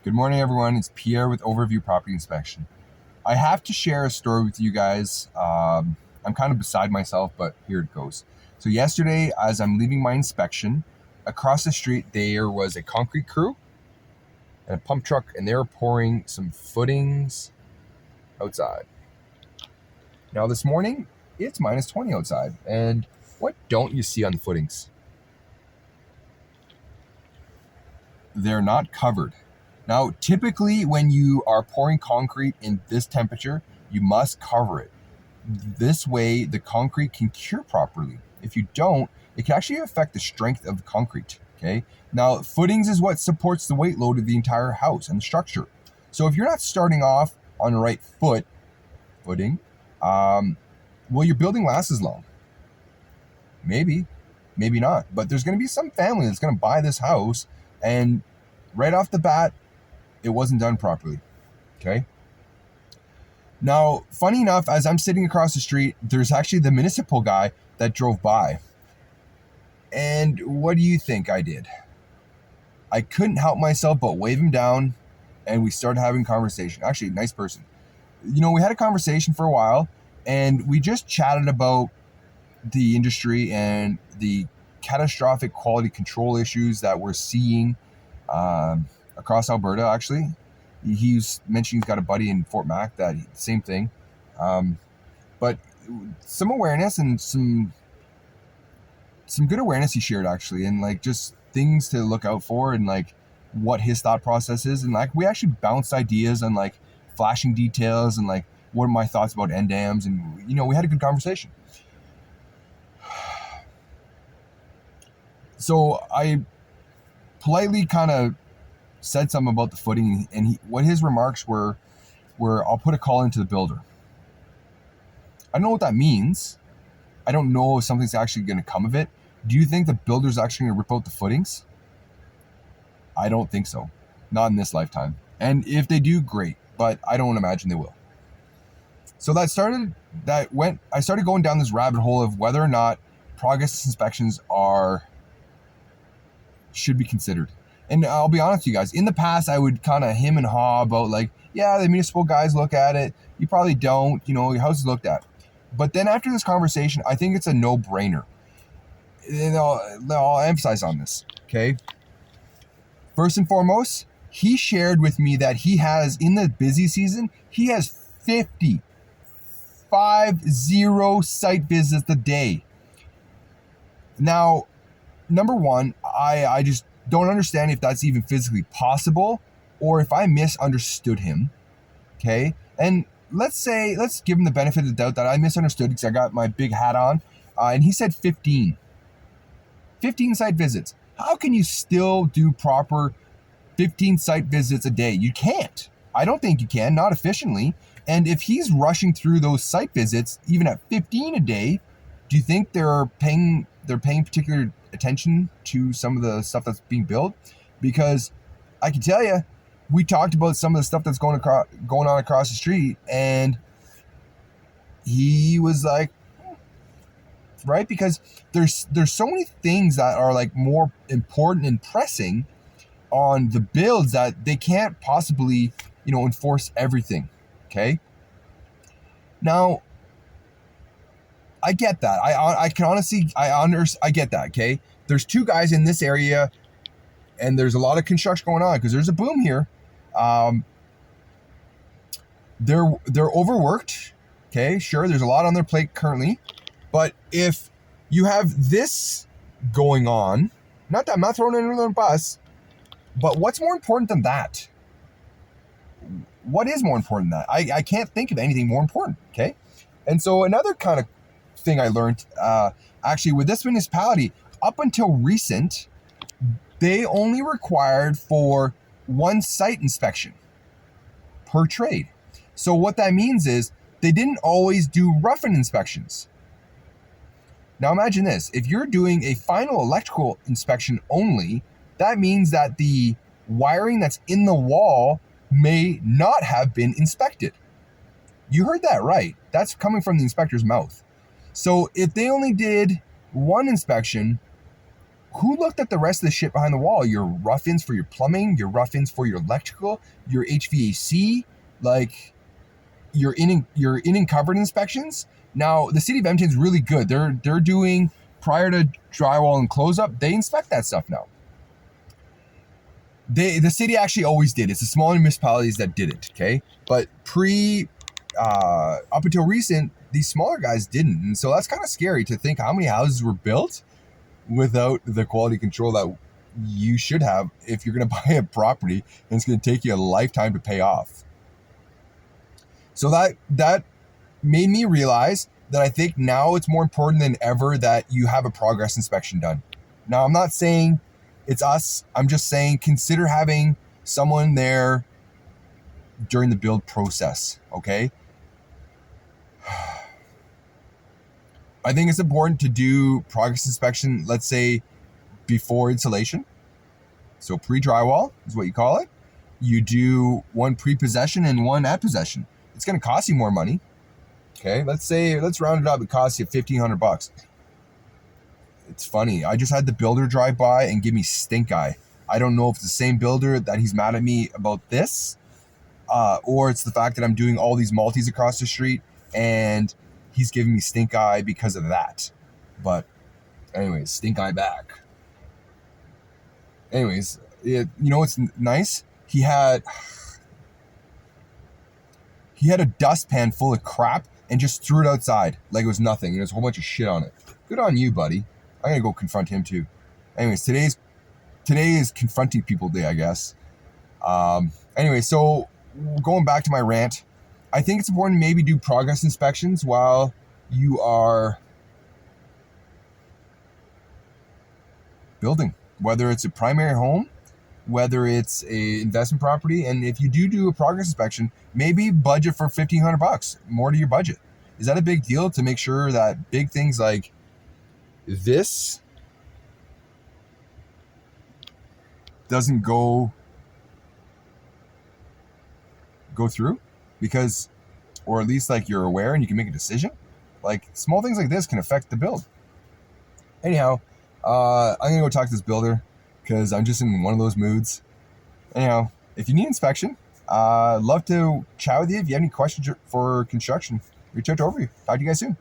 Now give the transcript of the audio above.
Good morning, everyone. It's Pierre with Overview Property Inspection. I have to share a story with you guys. I'm kind of beside myself, but here it goes. So yesterday, as I'm leaving my inspection, across the street, there was a concrete crew and a pump truck, and they were pouring some footings outside. Now this morning, it's minus 20 outside, and what don't you see on the footings? They're not covered. Now, typically when you are pouring concrete in this temperature, you must cover it. This way, the concrete can cure properly. If you don't, it can actually affect the strength of the concrete, okay? Now, footings is what supports the weight load of the entire house and the structure. So if you're not starting off on the right footing, will your building last as long? Maybe, maybe not. But there's gonna be some family that's gonna buy this house and right off the bat, it wasn't done properly, okay? Now, funny enough, as I'm sitting across the street, there's actually the municipal guy that drove by. And what do you think I did? I couldn't help myself but wave him down, and we started having a conversation. Actually, nice person. You know, we had a conversation for a while, and we just chatted about the industry and the catastrophic quality control issues that we're seeing across Alberta. Actually, he's mentioned he's got a buddy in Fort Mac that same thing, but some awareness and some good awareness he shared actually, and like just things to look out for and like what his thought process is, and like we actually bounced ideas on like flashing details and like what are my thoughts about end dams, and you know, we had a good conversation. So I politely kind of said something about the footing, and what his remarks were I'll put a call into the builder. I don't know what that means. I don't know if something's actually going to come of it. Do you think the builder's actually going to rip out the footings? I don't think so. Not in this lifetime. And if they do, great, but I don't imagine they will. So I started going down this rabbit hole of whether or not progress inspections should be considered. And I'll be honest with you guys, in the past, I would kind of hem and haw about like, yeah, the municipal guys look at it. You probably don't, you know, your house is looked at. But then after this conversation, I think it's a no-brainer. And I'll emphasize on this, okay? First and foremost, he shared with me that he has, in the busy season, he has 50 site visits a day. Now, number one, I just don't understand if that's even physically possible or if I misunderstood him, okay? And let's give him the benefit of the doubt that I misunderstood because I got my big hat on, and he said 15 site visits. How can you still do proper 15 site visits a day? You can't. I don't think you can, not efficiently. And if he's rushing through those site visits, even at 15 a day, do you think they're paying particular attention to some of the stuff that's being built? Because I can tell you, we talked about some of the stuff that's going on across the street, and he was like, right? Because there's so many things that are like more important and pressing on the builds that they can't possibly, you know, enforce everything. Okay. Now, I get that. I can honestly, I get that, okay? There's two guys in this area, and there's a lot of construction going on because there's a boom here. They're overworked, okay? Sure, there's a lot on their plate currently, but if you have this going on, not that I'm not throwing it under the bus, but what's more important than that? What is more important than that? I can't think of anything more important, okay? And so another kind of thing I learned, actually with this municipality, up until recent, they only required for one site inspection per trade. So what that means is they didn't always do rough-in inspections. Now imagine this, if you're doing a final electrical inspection only, that means that the wiring that's in the wall may not have been inspected. You heard that right. That's coming from the inspector's mouth. So if they only did one inspection, Who looked at the rest of the shit behind the wall? Your rough-ins for your plumbing, your rough-ins for your electrical, your HVAC, like your in and covered inspections. Now the city of Edmonton's really good. They're doing, prior to drywall and close up, they inspect that stuff now. The city actually always did. It's the smaller municipalities that did it, okay? But up until recent, these smaller guys didn't. And so that's kind of scary to think how many houses were built without the quality control that you should have if you're going to buy a property and it's going to take you a lifetime to pay off. So that made me realize that I think now it's more important than ever that you have a progress inspection done. Now, I'm not saying it's us. I'm just saying consider having someone there during the build process, okay? I think it's important to do progress inspection, let's say, before installation. So pre-drywall is what you call it. You do one pre-possession and one at possession. It's going to cost you more money. Okay, let's round it up. It costs you $1,500. It's funny. I just had the builder drive by and give me stink eye. I don't know if it's the same builder that he's mad at me about this, or it's the fact that I'm doing all these multis across the street and he's giving me stink eye because of that. But anyways, stink eye back. Anyways, you know what's nice? He had a dustpan full of crap and just threw it outside like it was nothing. And there's a whole bunch of shit on it. Good on you, buddy. I'm gonna go confront him too. Anyways, today is confronting people day, I guess. Anyway, so going back to my rant, I think it's important to maybe do progress inspections while you are building, whether it's a primary home, whether it's a investment property. And if you do a progress inspection, maybe budget for $1,500 more to your budget. Is that a big deal to make sure that big things like this doesn't go through? Because, or at least like you're aware and you can make a decision. Like small things like this can affect the build. Anyhow, I'm gonna go talk to this builder because I'm just in one of those moods. Anyhow, if you need inspection, I'd love to chat with you. If you have any questions for construction, reach out over you. Talk to you guys soon.